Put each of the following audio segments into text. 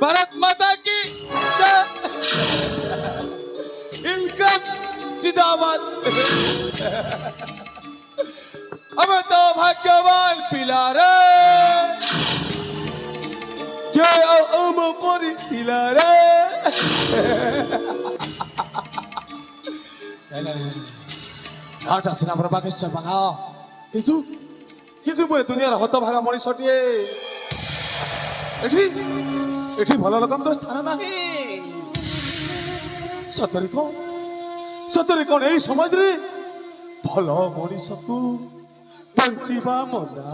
भारत माता की जय। इनकम जिंदाबाद। अब तो भाग्यवान पिला रे जय अमपुरी पिला रे। सिना बागेश्वर बाघा किंतु किंतु मुझे दुनिया हतभागा मनीषटे एठी भल लोक स्थान ना सतरे कौन यही समाज रे भल मनीष को बंचिबा मना।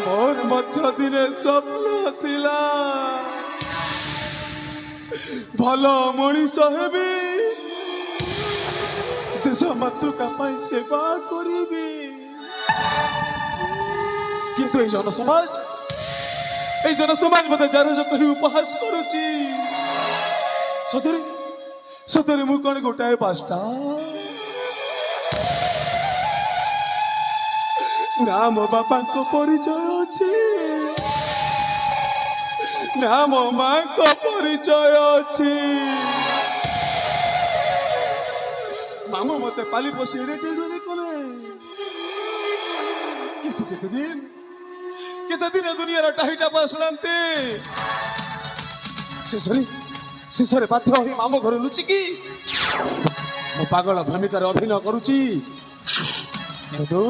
मोर मध्य दिने स्वप्न थिला भल मनीष हेबी देश मातृका पाई सेवा करी किंतु ये जनसमाज मत जार कही उपहास करुची सतरे सतरे मु कौन गोटाए पाँचटा ना मो बापा को परिचय अच्छे ना मो माँ को परिचय अच्छे मामू मते पाली पोषी रेटे कले किंतु केते दिन दुनिया टाहीटा पसलांते शेषरे बाध्य होई मामू घर लुचिकी मो पागल भूमिकार अभिनय करुची किंतु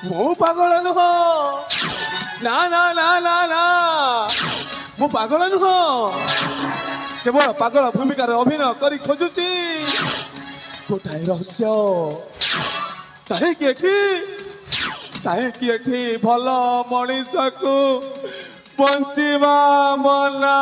मो पागल नुह ना ना ना ना ना मो पागल नुह केवल पागल भूमिकार अभिनय करी खोजुची गोटाए रहस्य कहीं भल मनीष को बंचिबा मना।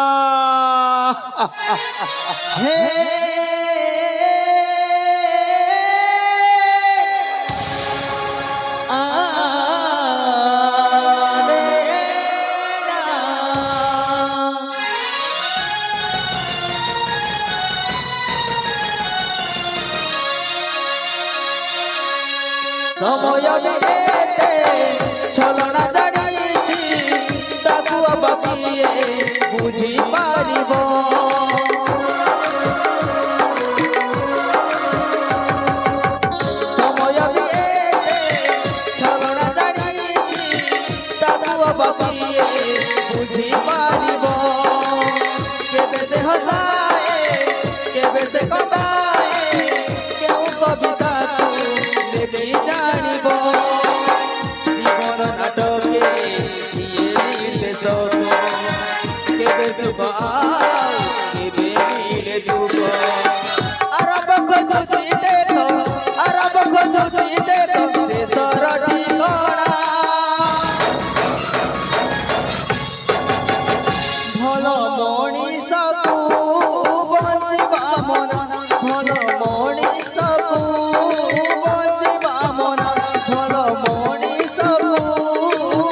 समय छलना जानिछि ताकू बापिए बुझी पारिब समय छलना जानिछि ताकू बापिए बुझी पारिब केबे से हसाए केबे से कटाए केउ कविता तू जानिब जीवन नाटके केबे सुख केबे मिले दुख अरब खोजुची देख शेषर ठिकणा भल मनीष को बंचिबा मना भल मनीष को बंचिबा मना भल मनीष को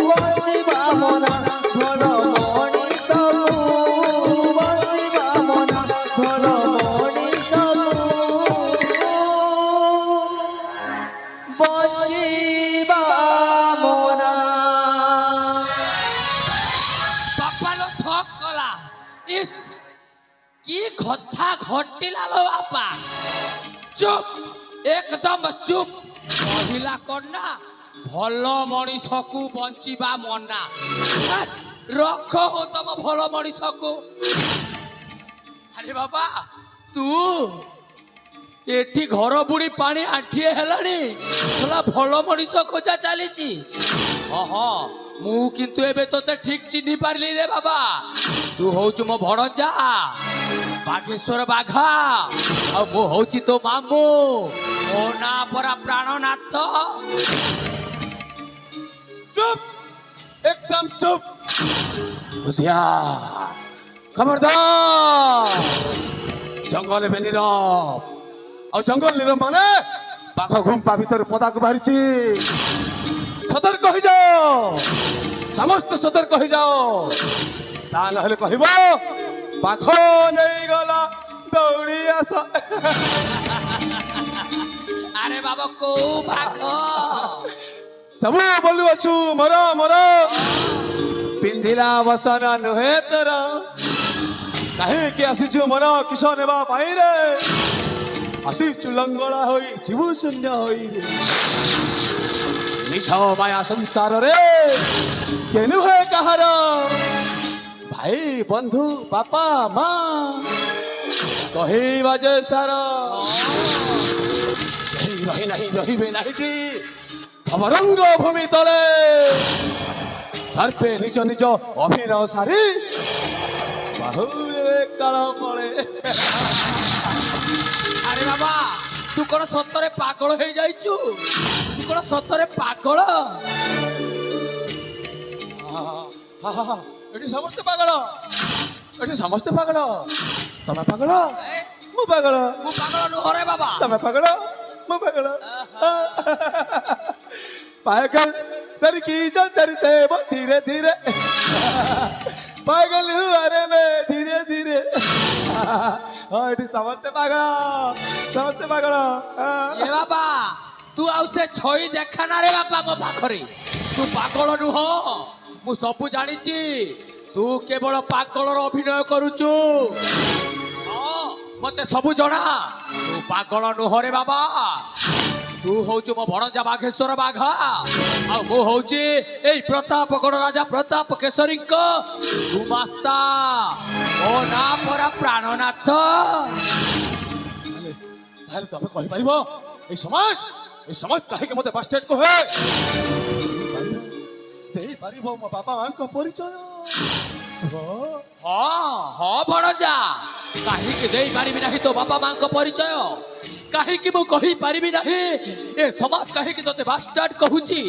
बंचिबा मना भल मनीष को बंचिबा मना भल मनीष को बंचिबा मना। बापालो थक कला इस की घथा घटिला लो बापा चुप एकदम चुप कहिला करना भल मनीष को बंचिबा मना रख हो तुम भल मनीष को। अरे बाबा तू एठी घर बुड़ी पानी आठिए हेलानी थोड़ा भल मनीष खोजा चली हाँ मु किंतु एबे तोते ठीक चिन्हि पारली रे बाबा तू होचु मो भणजा बागेश्वर बाघा आ मु होची तो मामू ओ ना परा प्राणनाथ। चुप एकदम चुप होशियार खबरदार जंगल में नीरव और जंगल नीरव माने बाघ घुंपा भीतर पदा को बाहरी सतर्क हो जाओ समस्त सतर्क हो जाओ ता नहले कहबो बाघ नहीं गला दौड़ी आस ଆରେ ବାବା କୋଉ ଭାଗ ସବୁ ବୋଲୁ ଅଛୁ ମୋର ମୋର ପିନ୍ଧିଲା ବସନ ନୁହେଁ ତୋର କାହିଁକି ଆସିଛୁ ମୋର କିସ ନେବା ପାଇଁ ରେ ଆସିଛୁ ଲଙ୍ଗଳା ହୋଇ ଯିବୁ ଶୂନ୍ୟ ହୋଇ ରେ ନିଜ ମାୟା ସଂସାରରେ କେ ନୁହେଁ କାହାର ଭାଇ ବନ୍ଧୁ ବାପା ମା କହିବା ଯେ ସାର ରହି ନାହିଁ ରହିବେ ନାହିଁକି ଅବରଙ୍ଗ ଭୂମି ତଳେ ସର୍ପେ ନିଜ ନିଜ ଅଭିନୟ ସାରି ବାହୁରେ କାଳ ପଳେ ଆରେ ବାବା ତୁ କଣ ସତରେ ପାଗଳ ହେଇଯାଇଛୁ ତୁ କଣ ସତରେ ପାଗଳ ଏଠି ସମସ୍ତେ ପାଗଳ ଏଠି ସମସ୍ତେ ପାଗଳ ତମେ ପାଗଳ ମୁଁ ପାଗଳ ମୁଁ ପାଗଳ ନୁହରେ ବାବା ତମେ ପାଗଳ ମୁଁ ପାଗଳ पागल सर की जो चलते वो धीरे धीरे पागल अरे में धीरे धीरे समझते पागल ଏ ବାବା ତୁ ଆଉ ସେ ଛଇ ଦେଖା ନା ରେ ବାପା ମୋ ପାଖରେ ତୁ ପାଗଳ ନୁହଁ ମୁଁ ସବୁ ଜାଣିଛି ତୁ କେବଳ ପାଗଳର ଅଭିନୟ କରୁଛୁ ହଁ ମତେ ସବୁ ଜଣା ତୁ ପାଗଳ ନୁହଁରେ ବାବା ତୁ ହଉଛୁ ମୋ ଭଣଜା ବାଘେଶ୍ୱର ବାଘ ଆଉ ମୁଁ ହଉଛି ଏଇ ପ୍ରତାପଗଡ଼ ରାଜା ପ୍ରତାପ କେଶରୀଙ୍କ ଗୁମାସ୍ତା ମୋ ନାଁ ପରା ପ୍ରାଣନାଥ ତାହେଲେ ତମେ କହିପାରିବ ଏଇ ସମାଜ କାହିଁକି ମତେ ବାଷ୍ଟେଟ କହେ ଦେଇପାରିବ ମୋ ବାପା ମାଙ୍କ ପରିଚୟ ହଁ ଭଣଜା କାହିଁକି ଦେଇପାରିବି ନାହିଁ ତୋ ବାପା ମାଙ୍କ ପରିଚୟ କାହିଁକି ମୁଁ କହିପାରିବି ନାହିଁ ଏ ସମାଜ କାହିଁକି ତୋତେ ବାଷ୍ଟାର୍ଡ କହୁଛି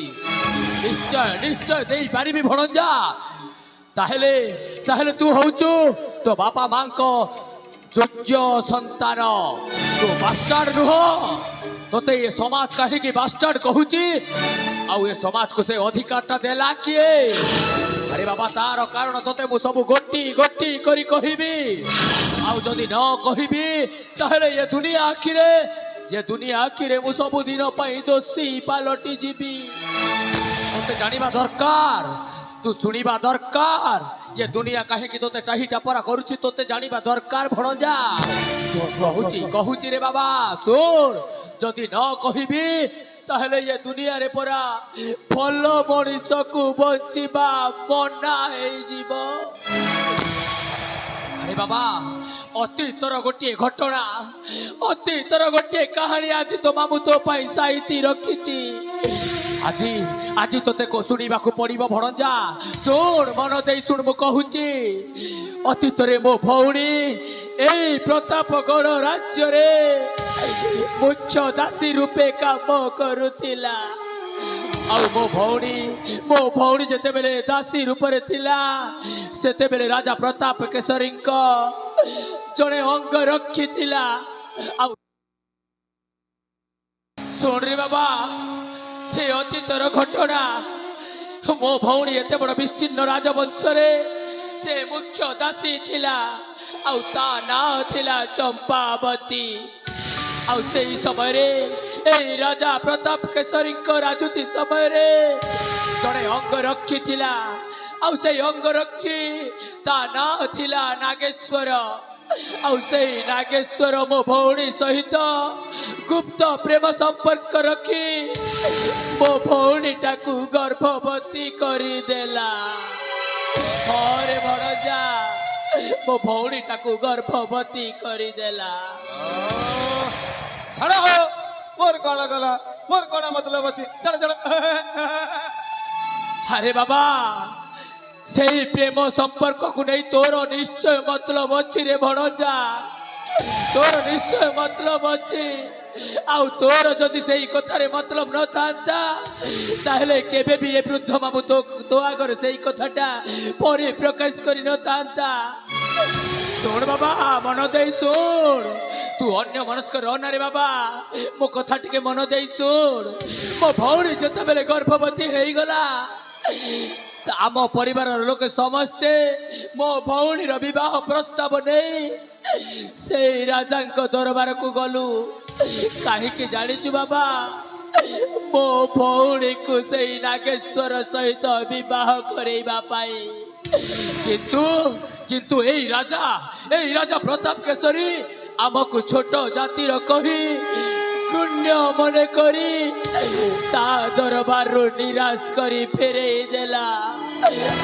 ନିଶ୍ଚୟ ଦେଇପାରିବି ଭଣଜା ତାହେଲେ ତୁ ହଉଛୁ ତୋ ବାପା ମାଙ୍କ ଯୋଗ୍ୟ ସନ୍ତାନ ତୁ ବାଷ୍ଟାର୍ଡ ନୁହଁ ତୋତେ ଏ ସମାଜ କାହିଁକି ବାଷ୍ଟାର୍ଡ କହୁଛି ଆଉ ଏ ସମାଜକୁ ସେ ଅଧିକାରଟା ଦେଲା କିଏ ଆରେ ବାବା ତାର କାରଣ ତୋତେ ମୁଁ ସବୁ ଗୋଟି କରି କହିବି ଆଉ ଯଦି ନ କହିବି ତାହେଲେ ଏ ଦୁନିଆ ଆଖିରେ ମୁଁ ସବୁଦିନ ପାଇଁ ଦୋଷୀ ପାଲଟି ଯିବି ତୋତେ ଜାଣିବା ଦରକାର ତୁ ଶୁଣିବା ଦରକାର ଏ ଦୁନିଆ କାହିଁକି ତୋତେ ଟାହି ଟାପରା କରୁଛି ତୋତେ ଜାଣିବା ଦରକାର ଭଣଜା କହୁଛି ରେ ବାବା ଶୁଣ ଯଦି ନ କହିବି ତାହେଲେ ଏ ଦୁନିଆରେ ପରା ଭଲ ମଣିଷକୁ ବଞ୍ଚିବା ମନା ହେଇଯିବ ଆରେ ବାବା ଅତୀତର ଗୋଟିଏ ଘଟଣା ଅତୀତର ଗୋଟିଏ କାହାଣୀ ଆଜି ତୋ ମାମୁଁ ତୋ ପାଇଁ ସାଇତି ରଖିଛି ଆଜି ତୋତେ ଶୁଣିବାକୁ ପଡିବ ଭଣଜା ଶୁଣ ମନ ଦେଇ ଶୁଣ ମୁଁ କହୁଛି ଅତୀତରେ ମୋ ଭଉଣୀ ଏଇ ପ୍ରତାପଗଡ଼ ରାଜ୍ୟରେ ମୁଖ୍ୟ ଦାସୀ ରୂପେ କାମ କରୁଥିଲା ଆଉ ମୋ ଭଉଣୀ ଯେତେବେଳେ ଦାସୀ ରୂପରେ ଥିଲା ସେତେବେଳେ ରାଜା ପ୍ରତାପ କେଶରୀଙ୍କ ଜଣେ ଅଙ୍ଗ ରକ୍ଷୀ ଥିଲା ଆଉ ଶୁଣରେ ବାବା ସେ ଅତୀତର ଘଟଣା ମୋ ଭଉଣୀ ଏତେ ବଡ଼ ବିସ୍ତୀର୍ଣ୍ଣ ରାଜବଂଶରେ ସେ ମୁଖ୍ୟ ଦାସୀ ଥିଲା ଆଉ ତା ନାଁ ଥିଲା ଚମ୍ପାବତୀ ଆଉ ସେଇ ସମୟରେ ଏଇ ରାଜା ପ୍ରତାପ କେଶରୀଙ୍କ ରାଜୁତି ସମୟରେ ଜଣେ ଅଙ୍ଗରକ୍ଷୀ ଥିଲା ଆଉ ସେଇ ଅଙ୍ଗରକ୍ଷୀ ତା ନାଁ ଥିଲା ନାଗେଶ୍ୱର ଆଉ ସେଇ ନାଗେଶ୍ୱର ମୋ ଭଉଣୀ ସହିତ ଗୁପ୍ତ ପ୍ରେମ ସମ୍ପର୍କ ରଖି ମୋ ଭଉଣୀଟାକୁ ଗର୍ଭବତୀ କରିଦେଲା ଘରେ ଭଣଜା ମୋ ଭଉଣୀଟାକୁ ଗର୍ଭବତୀ କରିଦେଲା ଛାଡ଼ ମୋର କଣ ଗଲା ମୋର କଣ ମତଲବ ଅଛି ଛାଡ଼ ଆରେ ବାବା ସେଇ ପ୍ରେମ ସମ୍ପର୍କକୁ ନେଇ ତୋର ନିଶ୍ଚୟ ମତଲବ ଅଛି ରେ ଭଣଜା ତୋର ନିଶ୍ଚୟ ମତଲବ ଅଛି ଆଉ ତୋର ଯଦି ସେଇ କଥାରେ ମତଲବ ନଥାନ୍ତା ତାହେଲେ କେବେ ବି ଏ ବୃଦ୍ଧ ମାମୁଁ ତୋ ଆଗରେ ସେଇ କଥାଟା ପରିପ୍ରକାଶ କରିନଥାନ୍ତା ଶୁଣ ବାବା ମନ ଦେଇ ଶୁଣ ତୁ ଅନ୍ୟ ମନସ୍କ ରହନାରେ ବାବା ମୋ କଥା ଟିକେ ମନ ଦେଇ ଶୁଣ ମୋ ଭଉଣୀ ଯେତେବେଳେ ଗର୍ଭବତୀ ହେଇଗଲା ଆମ ପରିବାରର ଲୋକେ ସମସ୍ତେ ମୋ ଭଉଣୀର ବିବାହ ପ୍ରସ୍ତାବ ନେଇ ସେଇ ରାଜାଙ୍କ ଦରବାରକୁ ଗଲୁ କାହିଁକି ଜାଣିଛୁ ବାବା ମୋ ଭଉଣୀକୁ ସେଇ ନାଗେଶ୍ୱର ସହିତ ବିବାହ କରେଇବା ପାଇଁ କିନ୍ତୁ ଏଇ ରାଜା ପ୍ରତାପ କେଶରୀ ଆମକୁ ଛୋଟ ଜାତିର କହି ପୁଣ୍ୟ ମନେ କରି ତା ଦରବାରରୁ ନିରାଶ କରି ଫେରେଇ ଦେଲା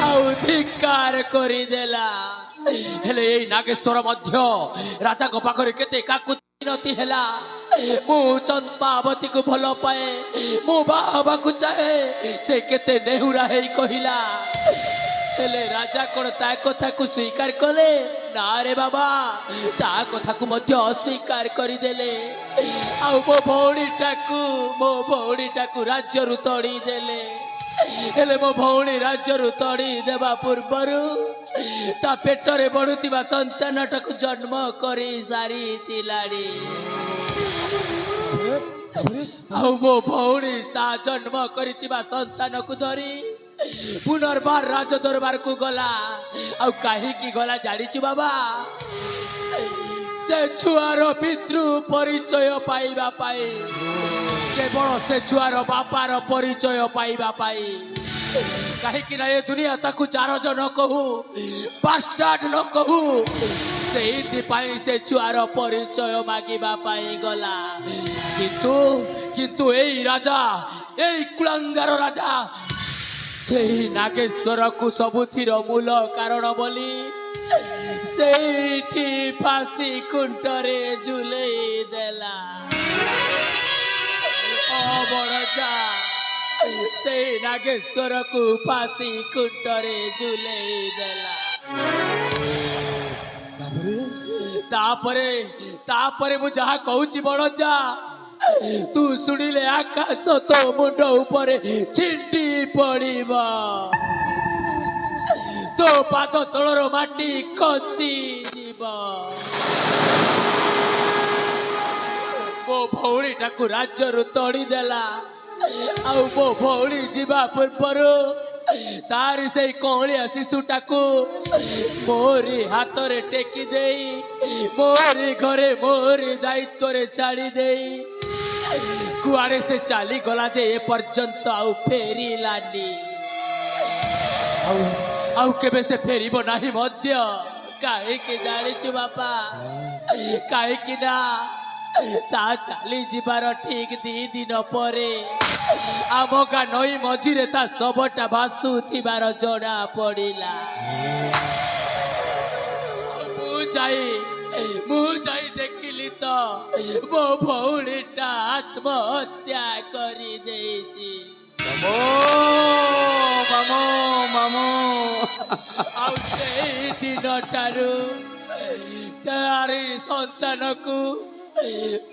ଆଉ ଧିକ୍କାର କରିଦେଲା। ହେଲେ ଏଇ ନାଗେଶ୍ୱର ମଧ୍ୟ ରାଜାଙ୍କ ପାଖରେ କେତେ କାକୁତି ହେଲା। ମୁଁ ଚମ୍ପାବତୀକୁ ଭଲ ପାଏ, ମୁଁ ବାହା ହେବାକୁ ଚାହେଁ, ସେ କେତେ ନେହୁରା ହେଇ କହିଲା। ହେଲେ ରାଜା କ'ଣ ତା କଥାକୁ ସ୍ୱୀକାର କଲେ? ନା ରେ ବାବା, ତା କଥାକୁ ମଧ୍ୟ ଅସ୍ୱୀକାର କରିଦେଲେ ଆଉ ମୋ ଭଉଣୀଟାକୁ ରାଜ୍ୟରୁ ତଡ଼ି ଦେଲେ। ହେଲେ ମୋ ଭଉଣୀ ରାଜ୍ୟରୁ ତଡ଼ି ଦେବା ପୂର୍ବରୁ ତା ପେଟରେ ବଢୁଥିବା ସନ୍ତାନଟାକୁ ଜନ୍ମ କରି ସାରିଥିଲାଣି। ଆଉ ମୋ ଭଉଣୀ ତା ଜନ୍ମ କରିଥିବା ସନ୍ତାନକୁ ଧରି ପୁନର୍ବାର ରାଜ ଦରବାରକୁ ଗଲା। ଆଉ କାହିଁକି ଗଲା ଜାଣିଛୁ ବାବା? ସେ ଛୁଆର ପିତୃ ପରିଚୟ ପାଇବା ପାଇଁ, କେବଳ ସେ ଛୁଆର ବାପାର ପରିଚୟ ପାଇବା ପାଇଁ। କାହିଁକି ନା ଏ ଦୁନିଆ ତାକୁ ଚାରଜ ନ କହୁ, ବାଷ୍ଟାର୍ଡ ନ କହୁ, ସେଇଥିପାଇଁ ସେ ଛୁଆର ପରିଚୟ ମାଗିବା ପାଇଁ ଗଲା। କିନ୍ତୁ ଏଇ ରାଜା, ଏଇ କୁଳାଙ୍ଗାର ରାଜା ସେଇ ନାଗେଶ୍ୱରକୁ ସବୁଥିର ମୂଳ କାରଣ ବୋଲି ସେଇଠି ଫାଶୀ ଖୁଣ୍ଟରେ ଝୁଲେଇ ଦେଲା। ବଡ଼ଜା ସେଇ ନାଗେଶ୍ୱରକୁ ଫାଶୀ ଖୁଣ୍ଟରେ ଝୁଲେଇ ଦେଲା। ତାପରେ ମୁଁ ଯାହା କହୁଛି ବଡ଼ଜା, ତୁ ଶୁଣିଲେ ଆକାଶ ତୋ ମୁଣ୍ଡ ଉପରେ ଛିଣ୍ଡି ପଡ଼ିବ, ତୋ ପାଦ ତଳର ମାଟି ଖସିଯିବ। ମୋ ଭଉଣୀଟାକୁ ରାଜ୍ୟରୁ ତଡ଼ିଦେଲା ଆଉ ମୋ ଭଉଣୀ ଯିବା ପୂର୍ବରୁ ତାରି ସେଇ କଅଁଳିଆ ଶିଶୁଟାକୁ ମୋରି ହାତରେ ଟେକି ଦେଇ ମୋରି ଘରେ ମୋରି ଦାୟିତ୍ୱରେ ଛାଡ଼ି ଦେଇ କୁଆଡ଼େ ସେ ଚାଲିଗଲା ଯେ ଏ ପର୍ଯ୍ୟନ୍ତ ଆଉ ଫେରିଲାନି। ଆଉ କେବେ ସେ ଫେରିବ ନାହିଁ ମଧ୍ୟ। କାହିଁକି ଜାଣିଛୁ ବାପା? କାହିଁକି ନା ତା ଚାଲିଯିବାର ଠିକ 2 ଦିନ ପରେ ଆମ ଗାଁ ନଈ ମଝିରେ ତା ଶବଟା ଭାସୁଥିବାର ଜଣା ପଡ଼ିଲା। ମୁଁ ଯାଇ ଦେଖିଲି ତ ମୋ ଭଉଣୀଟା ଆତ୍ମହତ୍ୟା କରିଦେଇଛି। ଆଉ ସେଇ ଦିନଠାରୁ ତାରି ସନ୍ତାନକୁ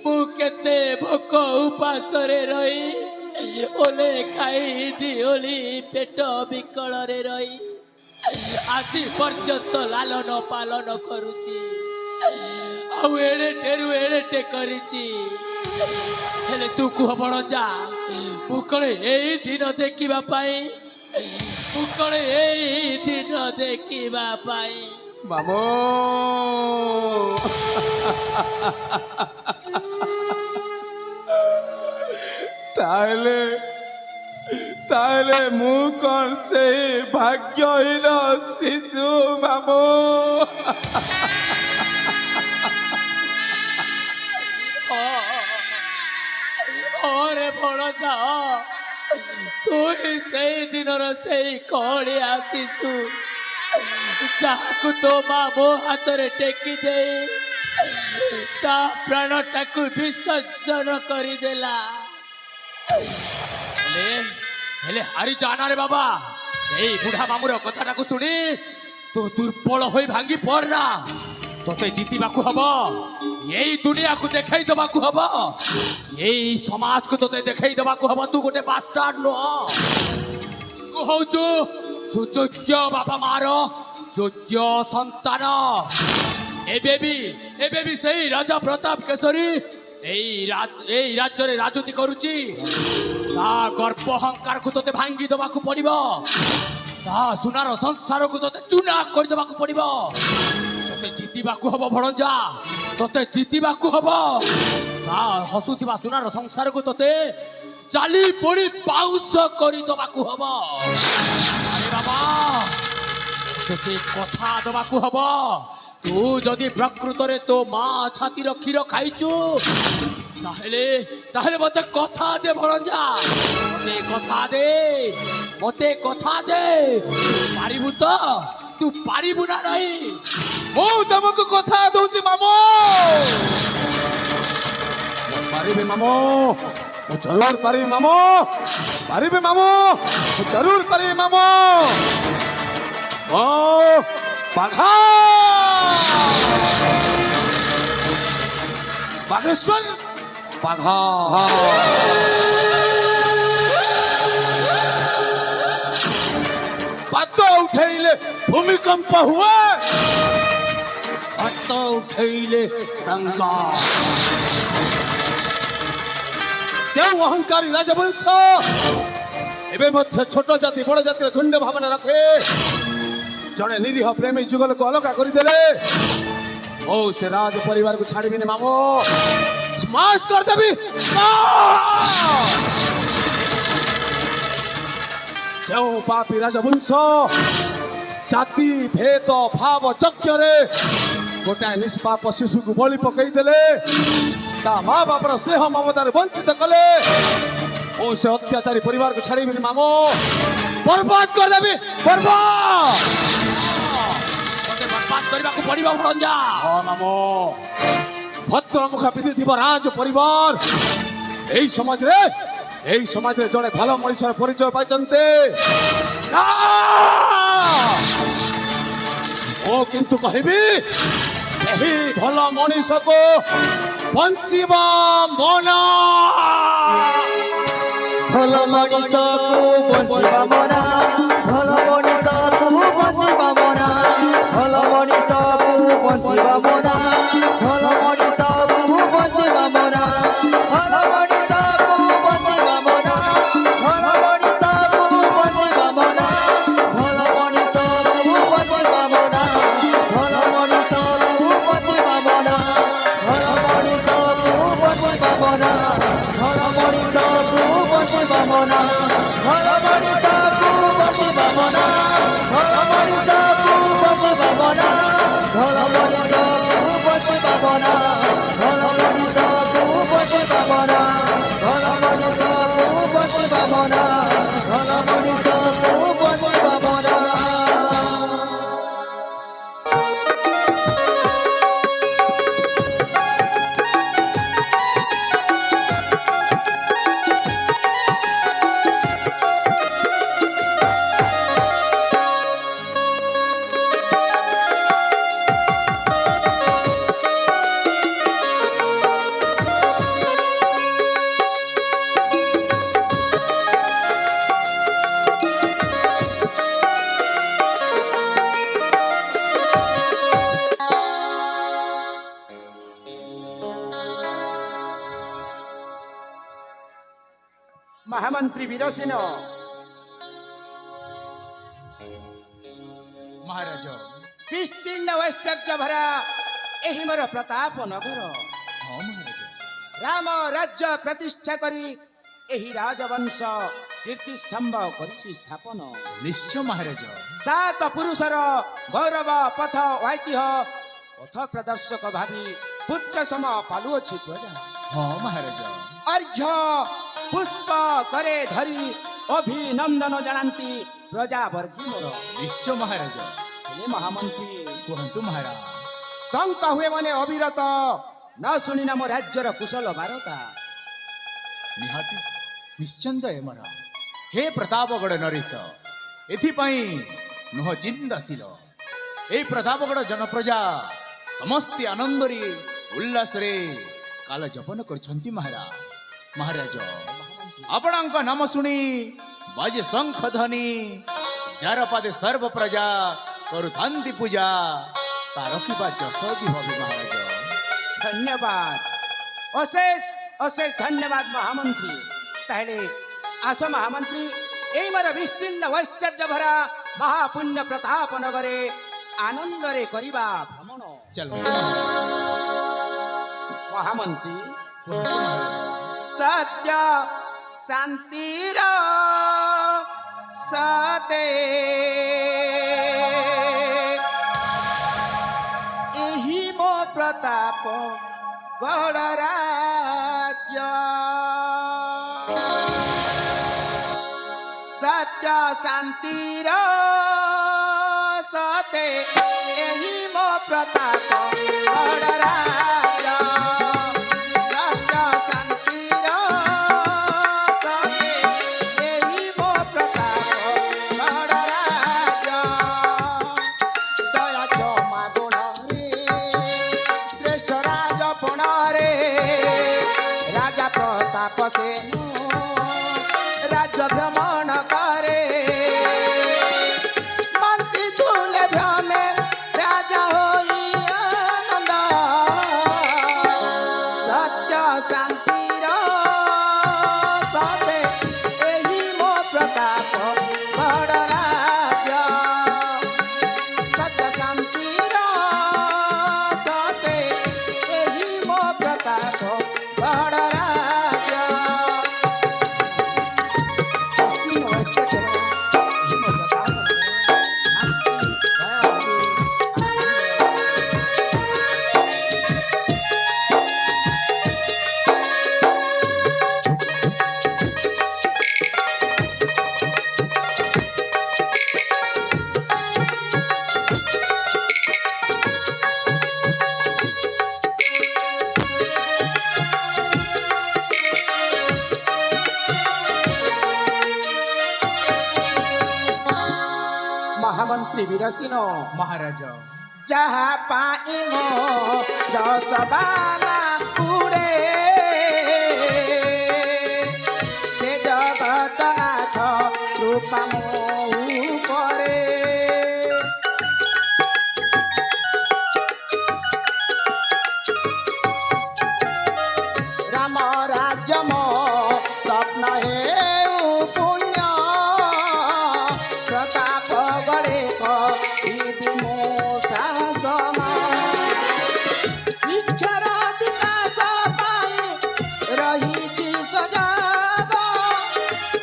ମୁଁ କେତେ ଭୋକ ଉପାସରେ ରହି ଓଲେ ଖାଇ ଦିଓଳି ପେଟ ବିକଳରେ ରହି ଆଜି ପର୍ଯ୍ୟନ୍ତ ଲାଲନ ପାଲନ କରୁଛି। ଆଉ ଏଡ଼େଟେରୁ ଏଡ଼େଟେ କରିଛି। ହେଲେ ତୁ କୁହ ବଣଜା, ମୁଁ କ'ଣ ଏଇ ଦିନ ଦେଖିବା ପାଇଁ, ମୁଁ କ'ଣ ଏଇ ଦିନ ଦେଖିବା ପାଇଁ? ମାମୁ ତାହେଲେ ମୁଁ କ'ଣ ସେଇ ଭାଗ୍ୟହୀନ ଶିଶୁ ମାମୁ? ରେ ଭଣଜା, ତୁ ହିଁ ସେଇ ଦିନର ସେଇ କଅଁଳିଆ ଶିଶୁ ଯାହାକୁ ତୋ ମା ମୋ ହାତରେ ଟେକି ଦେଇ ତା ପ୍ରାଣଟାକୁ ବିସର୍ଜନ କରିଦେଲା। ହେଲେ ହାରି ଯାନା ରେ ବାବା, ଏଇ ବୁଢା ମାମୁର କଥାଟାକୁ ଶୁଣି ତୁ ଦୁର୍ବଳ ହୋଇ ଭାଙ୍ଗି ପଡନା। ତୋତେ ଜିତିବାକୁ ହବ, ଏଇ ଦୁନିଆକୁ ଦେଖେଇ ଦେବାକୁ ହବ, ଏଇ ସମାଜକୁ ତୋତେ ଦେଖେଇ ଦେବାକୁ ହବ ତୁ ଗୋଟେ ବାଷ୍ଟାର୍ଡ ନୁହଁ। ତୁ ହଉଛୁ ସୁଯୋଗ୍ୟ ବାପା ମାର ଯୋଗ୍ୟ ସନ୍ତାନ। ଏବେ ବି ସେଇ ରାଜା ପ୍ରତାପ କେଶରୀ ଏଇ ରାଜ୍ୟରେ ରାଜୁତି କରୁଛି। ତା ଗର୍ବ ଅହଙ୍କାରକୁ ତୋତେ ଭାଙ୍ଗି ଦେବାକୁ ପଡିବ, ତା ସୁନାର ସଂସାରକୁ ତୋତେ ଚୁନା କରିଦେବାକୁ ପଡିବ। ତୋତେ ଜିତିବାକୁ ହବ ଭଣଜା, ତୋତେ ଜିତିବାକୁ ହବ। ତା ହସୁଥିବା ସୁନାର ସଂସାରକୁ ତତେ ଚାଲି ପୋଡ଼ି ପାଉଁଶ କରିଦେବାକୁ ହବ। ଆରେ ବାବା ତତେ କଥା ଦେବାକୁ ହବ। ତୁ ଯଦି ପ୍ରକୃତରେ ତୋ ମା ଛାତିର କ୍ଷୀର ଖାଇଛୁ ତାହେଲେ ମତେ କଥା ଦେ ଭଣଜା, ମତେ କଥା ଦେ। ପାରିବୁ ତ? ତୁ ପାରିବୁ ନା ନାହିଁ? ମୁଁ ତମକୁ କଥା ଦଉଛି ମାମୁ। ପାରିବି ମାମୁ, ମୁଁ ଜରୁର ପାରିବି ମାମୁ। ପାରିବି ମାମୁ, ମୁଁ ଜରୁର ପାରିବି ମାମୁ। ଓ ବାଘା ବାଘେଶ୍ୱର ବାଘା ପାତ ଉଠେଇଲେ ଭୂମିକମ୍ପ ହୁଏ, ପାତ ଉଠେଇଲେ ଦଙ୍ଗା। ଯେଉଁ ଅହଙ୍କାରୀ ରାଜବଂଶ ଏବେ ମଧ୍ୟ ଛୋଟ ଜାତି ବଡ଼ ଜାତିର ଖଣ୍ଡ ଭାବନା ରଖେ, ଜଣେ ନିରୀହ ପ୍ରେମୀ ଯୁଗଲକୁ ଅଲଗା କରିଦେଲେ ଓ ସେ ରାଜ ପରିବାରକୁ ଛାଡ଼ିବିନି ମାମୁ। ସ୍ମାସ କରିଦେବି। ଯେଉଁ ପାପୀ ରାଜବଂଶ ଜାତି ଭେଦ ଭାବ ଯଜ୍ଞରେ ଗୋଟାଏ ନିଷ୍ପାପ ଶିଶୁକୁ ବଳି ପକାଇଦେଲେ, ତା ମା ବାପର ସ୍ନେହ ମମତାରେ ବଞ୍ଚିତ କଲେ ଓ ସେ ଅତ୍ୟାଚାରୀ ପରିବାରକୁ ଛାଡ଼ିବିନି ମାମୁ। ବର୍ବାଦ କରିଦେବି, ବର୍ବାଦ। ମତେ ବର୍ବାଦ କରିବାକୁ ପଡ଼ିବ ଭଣଜା। ହଁ ମାମୁ, ଭଦ୍ରମୁଖା ବିଧିଥିବ ରାଜ ପରିବାର এই ସମାଜରେ ଜଣେ ଭଲ ମଣିଷର ପରିଚୟ ପାଇଛନ୍ତି। ଓ କିନ୍ତୁ କହିବି ସେହି ଭଲ ମଣିଷକୁ ବଞ୍ଚିବା ମନା। ଭଲ ମଣିଷକୁ ବଞ୍ଚିବା ମନା, ଭଲ ମଣିଷକୁ ବଞ୍ଚିବା ମନା, ଭଲ ମଣିଷକୁ ବଞ୍ଚିବା ମନା, ଭଲ ମଣିଷକୁ ବଞ୍ଚିବା ମନା, ଭଲ ମଣିଷକୁ ବଞ୍ଚିବା ମନା, ଭଲ ମଣିଷକୁ ବଞ୍ଚିବା ମନା, ଭଲ ମଣିଷକୁ ବଞ୍ଚିବା ମନା, ଭଲ ମଣିଷକୁ ବଞ୍ଚିବା ମନା, ଭଲ ମଣିଷକୁ ବଞ୍ଚିବା ମନା, ଭଲ ମଣିଷକୁ ବଞ୍ଚିବା ମନା, ଭଲ ମଣିଷକୁ ବଞ୍ଚିବା ମନା, ଭଲ ମଣିଷକୁ ବଞ୍ଚିବା ମନା, ଭଲ ମଣିଷକୁ ବଞ୍ଚିବା ମନା, ଭଲ ମଣିଷକୁ ବଞ୍ଚିବା ମନା, ଭଲ ମଣିଷକୁ ବଞ୍ଚିବା ମନା, ଭଲ ମଣିଷକୁ ବଞ୍ଚିବା ମନା। महामंत्री वीरसेन महाराज विस्तीर्ण ऐश्वर्य भरा एही मोर प्रताप नगर हाँ महाराज राम राज्य प्रतिष्ठा करी एही राजवंश कीर्ति स्तंभ करिछि स्थापन। निश्चय महाराज सात पुरुषर गौरव पथ ऐतिह्य पथ प्रदर्शक भावी पुत्र सम पालुअछि ध्वजा। हाँ महाराज अर्घ्य पुष्प करे धरी अभिनंदन जनांती प्रजावर्गी मोर। निश्चय महाराज हेले महामंत्री कहतु महाराज शंका हुए मने अविरत न शुणी मो राज्यर कुशल बारता। निहाती निश्चंदय मरा हे प्रतापगढ़ नरेश एथिपाई नुह चिंताशील ए प्रतापगढ़ जनप्रजा समस्ते आनंदरे उल्लासरे काल जपन करछंती महाराज। महाराज आपणक नाम शुणी बाजे शंख ध्वनि जार पादे सर्व प्रजा करुथांती पूजा ता रखिबा जसोदी भवि महाराज। धन्यवाद अशेष अशेष धन्यवाद महामंत्री। ताहले आस महामंत्री एई मोर विस्तीर्ण ऐश्वर्य भरा महापुण्य प्रताप नगरे आनंदरे करिबा भ्रमण। चलो महामंत्री सत्य शांतिर सते एही मो प्रताप गढ़ राज्य सत्य शांतिर सते एही मो प्रताप गढ़ राज्य सत्य शांतिर सते एही मो प्रताप गढ़ राज्य दया क्षमा गुण रे श्रेष्ठ राज पुण रे राजा प्रताप सेनु राज्य भ्रमण करे मंत्री झूले भ्रमे राजा होई आनंद सत्य शांतिर सते एही मो प्रताप गढ़ राज्य सत्य शांतिर सते एही मो प्रताप गढ़ राज्य महामंत्री विरसिनो महाराज जहाँ पाइमो जसबाला उड़े से जगतनाथ कृपा मोहु करे राम राज्य मो स्वप्न हेउ पुण्य प्रताप गढेको मो शासन शिक्षार विकास पाई रहिछि सजाग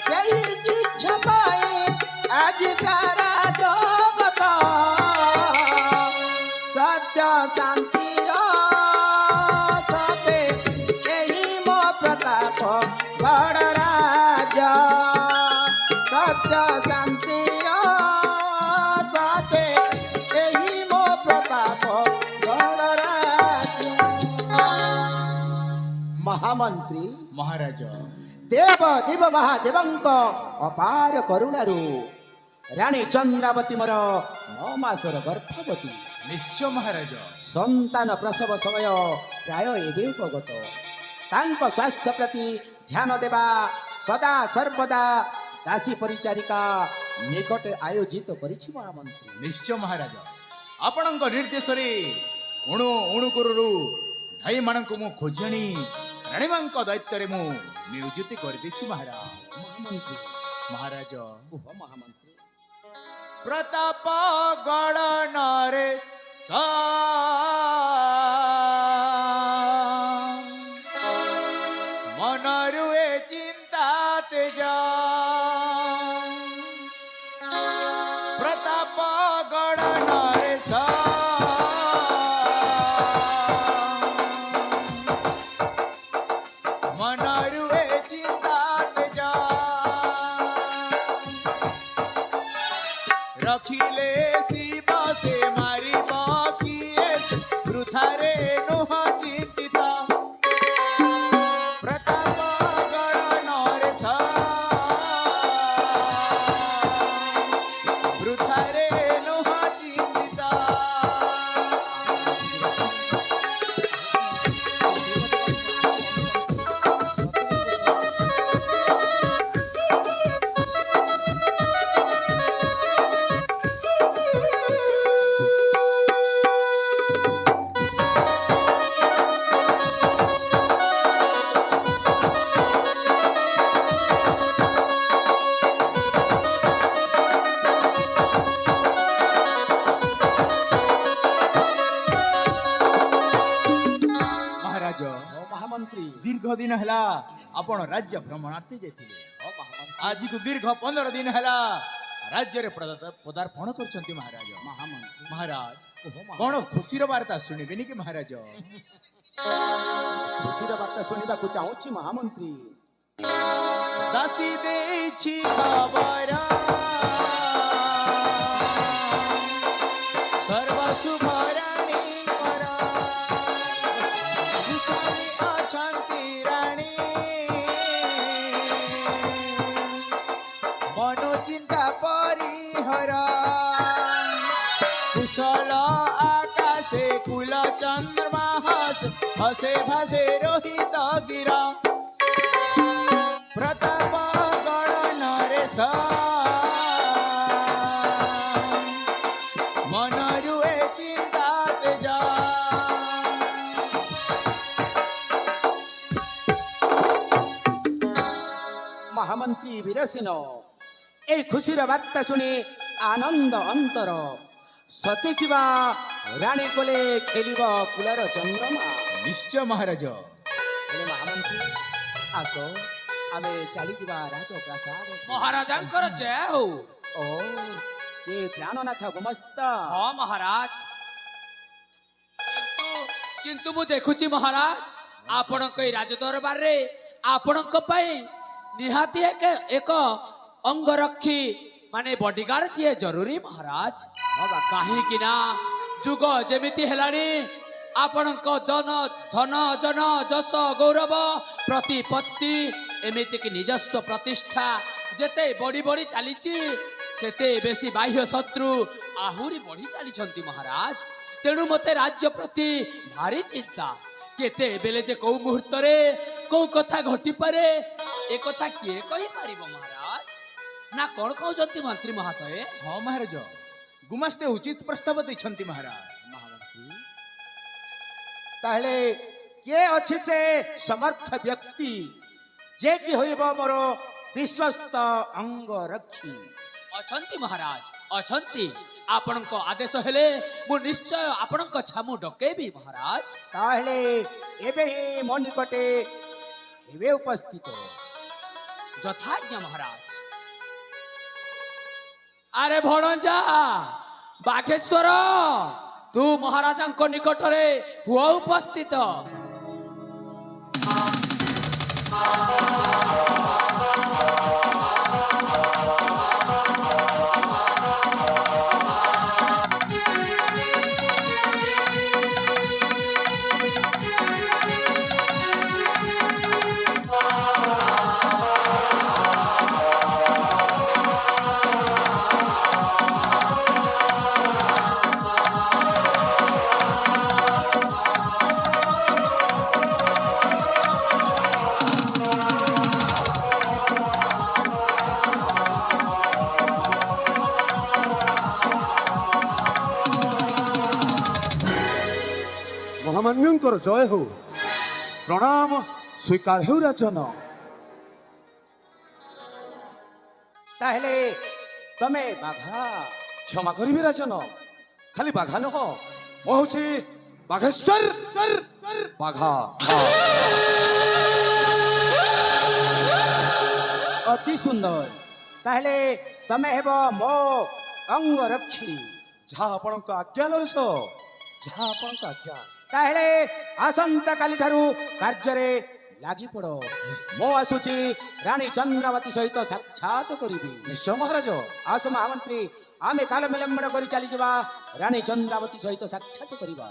ସେହି शिक्षा पाई ଆଜି ସାରା ଜଗତ ସତ୍ୟ ଶାନ୍ତିର ସତେ ଏହି ମୋ ପ୍ରତାପ ଗଡ଼ ରାଜ ସତ୍ୟ ଶାନ୍ତିର ସତେ ଏହି ମୋ ପ୍ରତାପ ଗଡ଼ ରାଜ ମହାମନ୍ତ୍ରୀ महाराज देव देव महादेवଙ୍କ ଅପାର କରୁଣାରୁ ରାଣୀ ଚନ୍ଦ୍ରାବତୀ ମୋର 9 ମାସର ଗର୍ଭବତୀ निश्चय महाराज ସନ୍ତାନ ପ୍ରସବ ସମୟ ପ୍ରାୟ ଏବେ ଉପଗତ ତାଙ୍କ ସ୍ୱାସ୍ଥ୍ୟ ପ୍ରତି ଧ୍ୟାନ ଦେବା ସଦା ସର୍ବଦା ଦାସୀ ପରିଚାରିକା ନିକଟେ ଆୟୋଜିତ କରିଛି ମହାମନ୍ତ୍ରୀ निश्चय महाराज ଆପଣଙ୍କ ନିର୍ଦ୍ଦେଶରେ ଅଣୁ ଅଣୁକରରୁ ଭାଇମାନଙ୍କୁ ମୁଁ ଖୋଜି ଆଣି ରାଣୀମାଙ୍କ ଦାୟିତ୍ୱରେ ମୁଁ ନିୟୋଜିତ କରିଦେଇଛି ମହାରାଜ ମହାମନ୍ତ୍ରୀ ମହାରାଜ କୁହ ମହାମନ୍ତ୍ରୀ ପ୍ରତାପ ଗଣନରେ ମନରୁ ଏ ଚିନ୍ତା ତେଜ ପ୍ରତାପ ଗଣନରେ ମନରୁ ଏ ଚିନ୍ତା ତେଜ ରଖିଲେ ଶିବ ସେ ମାରିବ କିଏ ବୃଥାରେ ନୁହ ଚିନ୍ତିତ ପ୍ରତାପ ଗଣନରେ ବୃଥାରେ ନୁହ ଚିନ୍ତିତ दिन है आपण राज्य भ्रमणार्थे जाइथिले ହଁ ମହାମନ୍ତ୍ରୀ आज को दीर्घ 15 दिन है राज्य रे पदार्पण करछंती महाराज ମହାମନ୍ତ୍ରୀ महाराज ଓହୋ कौन खुशीर वार्ता शुणिबेनि कि महाराज ଖୁସିର ବାର୍ତ୍ତା ଶୁଣିବାକୁ ଚାହୁଁଛି ମହାମନ୍ତ୍ରୀ दासी देछि खबर सर्व शुभ रानी कर कुशली अछंती रानी मनो चिंता परिहर कुशल आकाशे कुल चंद्रमा हसे भासे रोहित गिरा प्रताप गणन रे मन रुए चिंता तेजा ମହାମନ୍ତ୍ରୀ ବୀରସେନ এই ଖୁସିର ବାର୍ତ୍ତା ଶୁଣି ଆନନ୍ଦ ଅନ୍ତର ସତେ ଥିବା ରାଣୀ କୋଲେ ଖେଳିବ କୁଲର ଚନ୍ଦ୍ରମା निश्चय महाराज ହେଲେ ମହାମନ୍ତ୍ରୀ ଆସ ଆମେ ଚାଲିଯିବା ରାଜପ୍ରାସାଦ ମହାରାଜାଙ୍କର ଜୟ ହଉ। ଓ ଏ ପ୍ରାଣନାଥ ଗୁମସ୍ତା ହଁ ମହାରାଜ କିନ୍ତୁ ମୁଁ ଦେଖୁଛି ମହାରାଜ ଆପଣଙ୍କ ଏଇ ରାଜଦରବାରରେ ଆପଣଙ୍କ ପାଇଁ ନିହାତି ଏକ ଅଙ୍ଗରକ୍ଷୀ ମାନେ ବଡିଗାର୍ଡ ଟିଏ ଜରୁରୀ ମହାରାଜ। କାହିଁକି ନା ଯୁଗ ଯେମିତି ହେଲାଣି ଆପଣଙ୍କ ଧନ ଜନ ଯଶ ଗୌରବ ପ୍ରତିପତ୍ତି ଏମିତିକି ନିଜସ୍ୱ ପ୍ରତିଷ୍ଠା ଯେତେ ବଢି ବଢି ଚାଲିଛି ସେତେ ବେଶୀ ବାହ୍ୟ ଶତ୍ରୁ ଆହୁରି ବଢି ଚାଲିଛନ୍ତି ମହାରାଜ। ତେଣୁ ମୋତେ ରାଜ୍ୟ ପ୍ରତି ଭାରି ଚିନ୍ତା କେତେବେଳେ ଯେ କୋଉ ମୁହୂର୍ତ୍ତରେ କୋଉ କଥା ଘଟିପାରେ ଏ କଥା କିଏ କହିପାରିବ ମହାରାଜ? ନା କଣ କହୁଛନ୍ତି ମନ୍ତ୍ରୀ ମହାଶୟ? हाँ महाराज गुमास्ते उचित प्रस्ताव देछंती महाराज ମହାମନ୍ତ୍ରୀ ତାହେଲେ କିଏ ଅଛି ସେ ସମର୍ଥ ବ୍ୟକ୍ତି ଯେ କି ହୋଇବ ମୋର ବିଶ୍ୱସ୍ତ ଅଙ୍ଗରକ୍ଷୀ? ଅଛନ୍ତି ମହାରାଜ ଅଛନ୍ତି। ଆପଣଙ୍କ ଆଦେଶ ହେଲେ ମୁଁ ନିଶ୍ଚୟ ଆପଣଙ୍କ ଛାମୁ ଡକେଇବି ମହାରାଜ। ତାହେଲେ ଏବେ ହିଁ ମୋ ନିକଟେ ଏବେ ଉପସ୍ଥିତ ଯଥାଜ୍ଞା ମହାରାଜ। ଆରେ ଭଣଜା ବାଘେଶ୍ୱର ତୁ ମହାରାଜାଙ୍କ ନିକଟରେ ହୁଅ ଉପସ୍ଥିତ। ମହାମାନ୍ୟଙ୍କର ଜୟ ହଉ। ପ୍ରଣାମ ସ୍ୱୀକାର ହେଉ ରାଜନ। ତାହେଲେ ତମେ ବାଘା କ୍ଷମା କରିବି ରାଜନ, ଖାଲି ବାଘା ନୁହଁ ମୁଁ ହଉଛି ବାଘେଶ୍ୱର ବାଘା। ଅତି ସୁନ୍ଦର। ତାହେଲେ ତମେ ହେବ ମୋ ଅଙ୍ଗରକ୍ଷୀ। ଯାହା ଆପଣଙ୍କ ଆଜ୍ଞା ନରେଶ, ଯାହା ଆପଣଙ୍କ ଆଜ୍ଞା। ତାହେଲେ ଆସନ୍ତା କାଲି ଠାରୁ କାର୍ଯ୍ୟରେ ଲାଗି ପଡ। ମୁଁ ଆସୁଛି ରାଣୀ ଚନ୍ଦ୍ରାବତୀ ସହିତ ସାକ୍ଷାତ କରିବି। ନିଶ୍ଚୟ ମହାରାଜ। ଆସ ମହାମନ୍ତ୍ରୀ ଆମେ କାଳ ବିଳମ୍ବନ କରି ଚାଲିଯିବା ରାଣୀ ଚନ୍ଦ୍ରାବତୀ ସହିତ ସାକ୍ଷାତ କରିବା।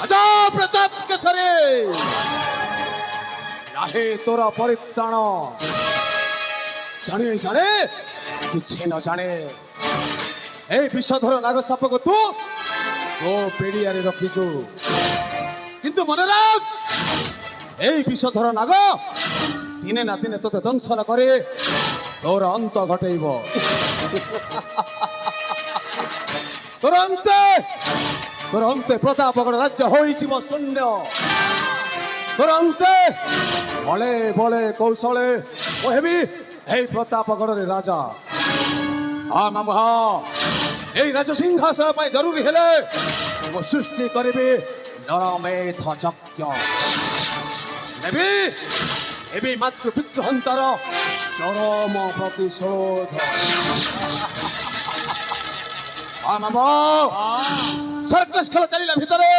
রাজা প্রতাপ কেশরে রাহে তোরা পরিত্রাণ জানে জানে কিছু ন জানে এই বিষধর নাগ সাপକୁ ତୁ ତୋ ପେଡ଼ିଆରେ ରଖିଛୁ କିନ୍ତୁ ମନେ ରାଖ এই বিষধর নাগ দিনে না দিনে তোতে দংশন করে তোর অন্ত ঘটেইব তোর অন্তে প্রতাপগড় রাজ্য হয়েছিল শূন্য তোর অন্তে বলে বলে কৌশলে ও হেবি এই প্রতাপগড়ের রাজা হ্যাঁ মামু হ্যাঁ এই রাজ সিংহাসন পাই জরুরি হেলে ମୁଁ ସୃଷ୍ଟି କରିବି ନରମେଧ ଯଜ୍ଞ ନେବି এবি মাতৃ পিতৃহন্তার চরম প্রতিশোধ সর্কস খেলা চালিলা ভিতরে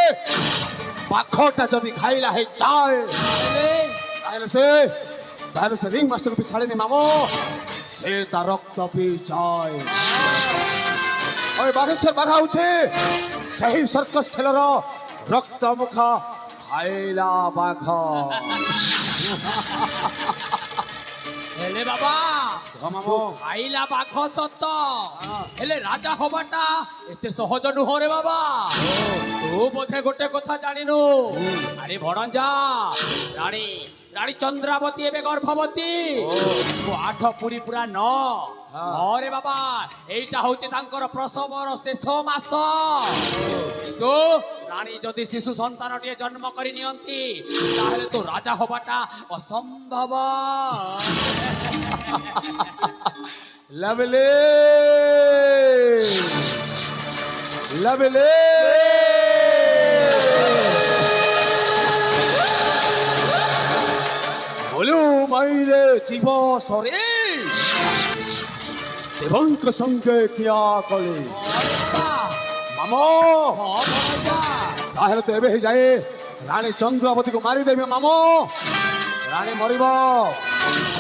পাখটা যদি খাইলা হে চায় তাহলে সে রিং মাস্টার পি ছাড়েনি মামো সে তার রক্ত পি চায় ওই বাঘেশ্বর বাঘা হচ্ছে সেই সর্কস খেলার রক্ত মুখা খাইলা বাঘ ହେଲେ ବାବା ମାମୁ ଖାଇଲା ବାଘ ସତ ହେଲେ ରାଜା ହବାଟା ଏତେ ସହଜ ନୁହଁ ରେ ବାବା ତୁ ବୋଧେ ଗୋଟେ କଥା ଜାଣିନୁ ଆରେ ଭଣଜା ରାଣୀ ରାଣୀ ଚନ୍ଦ୍ରାବତୀ ଏବେ ଗର୍ଭବତୀ ଆଠ ପୁରୀ ପୁରା ନରେ ବାବା ଏଇଟା ହଉଛି ତାଙ୍କର ପ୍ରସବର ଶେଷ ମାସ ତୁ ରାଣୀ ଯଦି ଶିଶୁ ସନ୍ତାନଟିଏ ଜନ୍ମ କରି ନିଅନ୍ତି ତାହେଲେ ତୁ ରାଜା ହବାଟା ଅସମ୍ଭବ ଲବଲେ ଲବଲେ বলু মাইরে জীব সরে দেবঙ্ক সঙ্গে কিয়া কলে মামো তাহলে তো এবে যাই রানী চন্দ্রাবতীকে মারিদেবে মামো রানী মরিব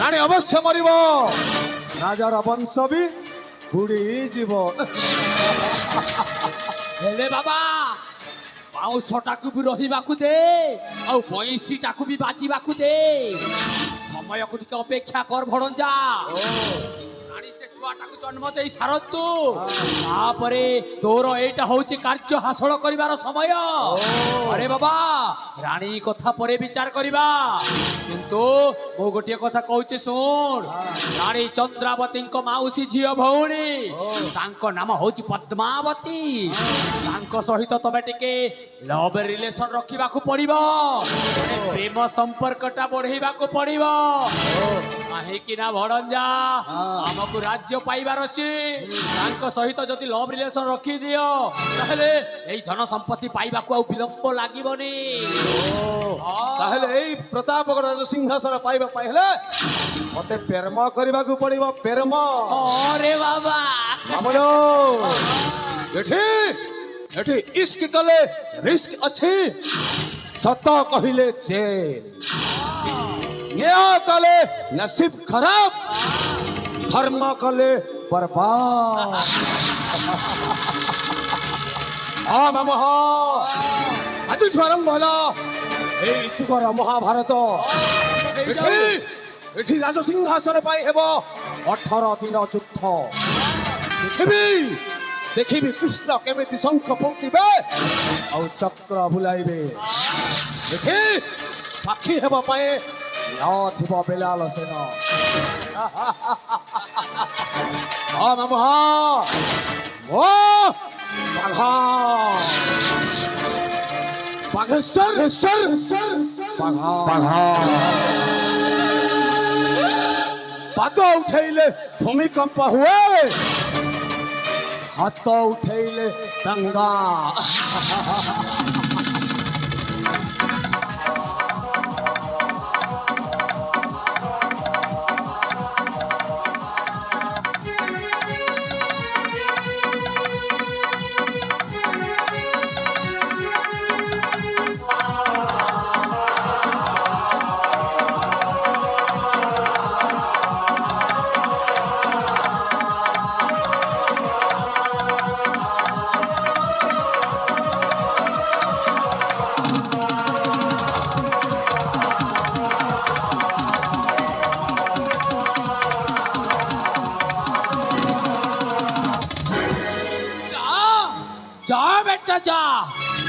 রানী অবশ্য মরিব রাজার বংশ বি বুড়ি জীব ହେଲେ ବାବା ବାଉଁଶଟାକୁ ବି ରହିବାକୁ ଦେ ଆଉ ବଇଁଶୀଟାକୁ ବି ବାଜିବାକୁ ଦେ ସମୟକୁ ଟିକେ ଅପେକ୍ଷା କର ଭଣଜା ରାଣୀ ସେ ଛୁଆଟାକୁ ଜନ୍ମ ଦେଇ ସାରନ୍ତୁ ତାପରେ ତୋର ଏଇଟା ହଉଛି କାର୍ଯ୍ୟ ହାସଲ କରିବାର ସମୟ ଆରେ ବାବା ରାଣୀ କଥା ପରେ ବିଚାର କରିବା କିନ୍ତୁ ମୁଁ ଗୋଟିଏ କଥା କହୁଛି ଶୁଣ ରାଣୀ ଚନ୍ଦ୍ରାବତୀଙ୍କ ମାଉସୀ ଝିଅ ଭଉଣୀ ତାଙ୍କ ନାମ ହଉଛି ପଦ୍ମାବତୀ ତାଙ୍କ ସହିତ ତମେ ଟିକେ ଲଭ ରିଲେସନ ରଖିବାକୁ ପଡିବ ପ୍ରେମ ସମ୍ପର୍କଟା ବଢେଇବାକୁ ପଡିବ କାହିଁକି ନା ଭଣଜା ଆମକୁ ରାଜ୍ୟ ପାଇବାର ଅଛି ତାଙ୍କ ସହିତ ଯଦି ଲଭ ରିଲେସନ ରଖିଦିଅ ତାହେଲେ ଏଇ ଧନ ସମ୍ପତ୍ତି ପାଇବାକୁ ଆଉ ବିଳମ୍ବ ଲାଗିବନି তাহলে এই প্রতাপগড় রাজ সিংহাসন পাইবা পাইলে মতে প্রেম କରିବାକୁ পড়িব প্রেম আরে বাবা মামলো এঠি এঠি ইস্ক কলে রিস্ক আছে সত কহিলে জেল ন্যায় কলে নসিব খারাপ ধর্ম কলে বরবাদ মামা আজঠু আরম্ভ হল এই যুগর মহাভারত এটি রাজ সিংহাসন পাই হেব 18 দিন যুদ্ধ দেখিবি কৃষ্ণ কেমিতি শঙ্খ ফুঙ্কিবে ଆଉ ଚକ୍ର ବୁଲାଇବେ ଦେଖି ସାକ୍ଷୀ ହେବା ପାଇଁ ଥିବ ବେଲାଲ ସେନ ମାମୁ ଓ ବାଘା বাঘেশ্বর পাদ উঠাইলে ভূমিকম্প হুয়ে হাত উঠাইলে দাঙ্গা একটা যা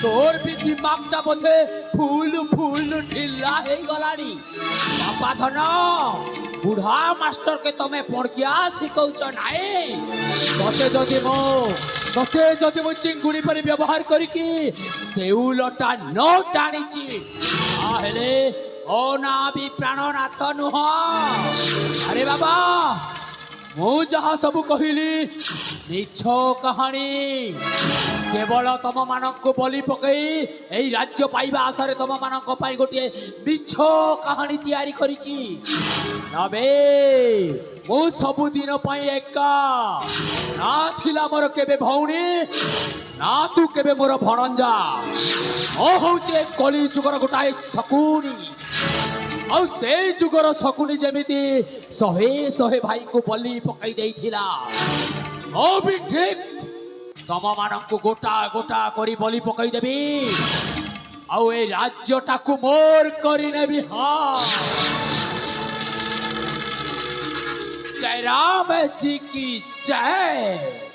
তোর ବି দিমাগটা বোধে ফুল ফুল ঢিলা হয়ে গলানি বাপা ধন বুঢ়া মাস্টরকে তুমি পড়কিয়া শিখৌছ নাই ତତେ ଯଦି ମୁଁ ଚିଙ୍ଗୁଡ଼ି ପରି ବ୍ୟବହାର କରିକି ସେଉଲଟା ନ ଟାଣିଛି ତାହେଲେ ଓ ନା ବି ପ୍ରାଣନାଥ ନୁହଁ ଆରେ ବାବା ମୁଁ ଯାହା ସବୁ କହିଲି ମିଛ କାହାଣୀ କେବଳ ତମମାନଙ୍କୁ ବଲି ପକେଇ ଏଇ ରାଜ୍ୟ ପାଇବା ଆଶାରେ ତମମାନଙ୍କ ପାଇଁ ଗୋଟିଏ ମିଛ କାହାଣୀ ତିଆରି କରିଛି ନବେ ମୁଁ ସବୁଦିନ ପାଇଁ ଏକା ନା ଥିଲା ମୋର କେବେ ଭଉଣୀ ନା ତୁ କେବେ ମୋର ଭଣଞ୍ଜା ମୁଁ ହଉଛି ଏ କଳି ଯୁଗର ଗୋଟାଏ ଶକୁନି ଆଉ ସେଇ ଯୁଗର ଶକୁନି ଯେମିତି ଶହେ ଶହେ ଭାଇଙ୍କୁ ବଲି ପକାଇ ଦେଇଥିଲା ମୁଁ ବି ଠିକ୍ ତମମାନଙ୍କୁ ଗୋଟା ଗୋଟା କରି ବଲି ପକାଇ ଦେବି ଆଉ ଏ ରାଜ୍ୟଟାକୁ ମୋର କରିନେବି ହଁ जय राम जी की जय।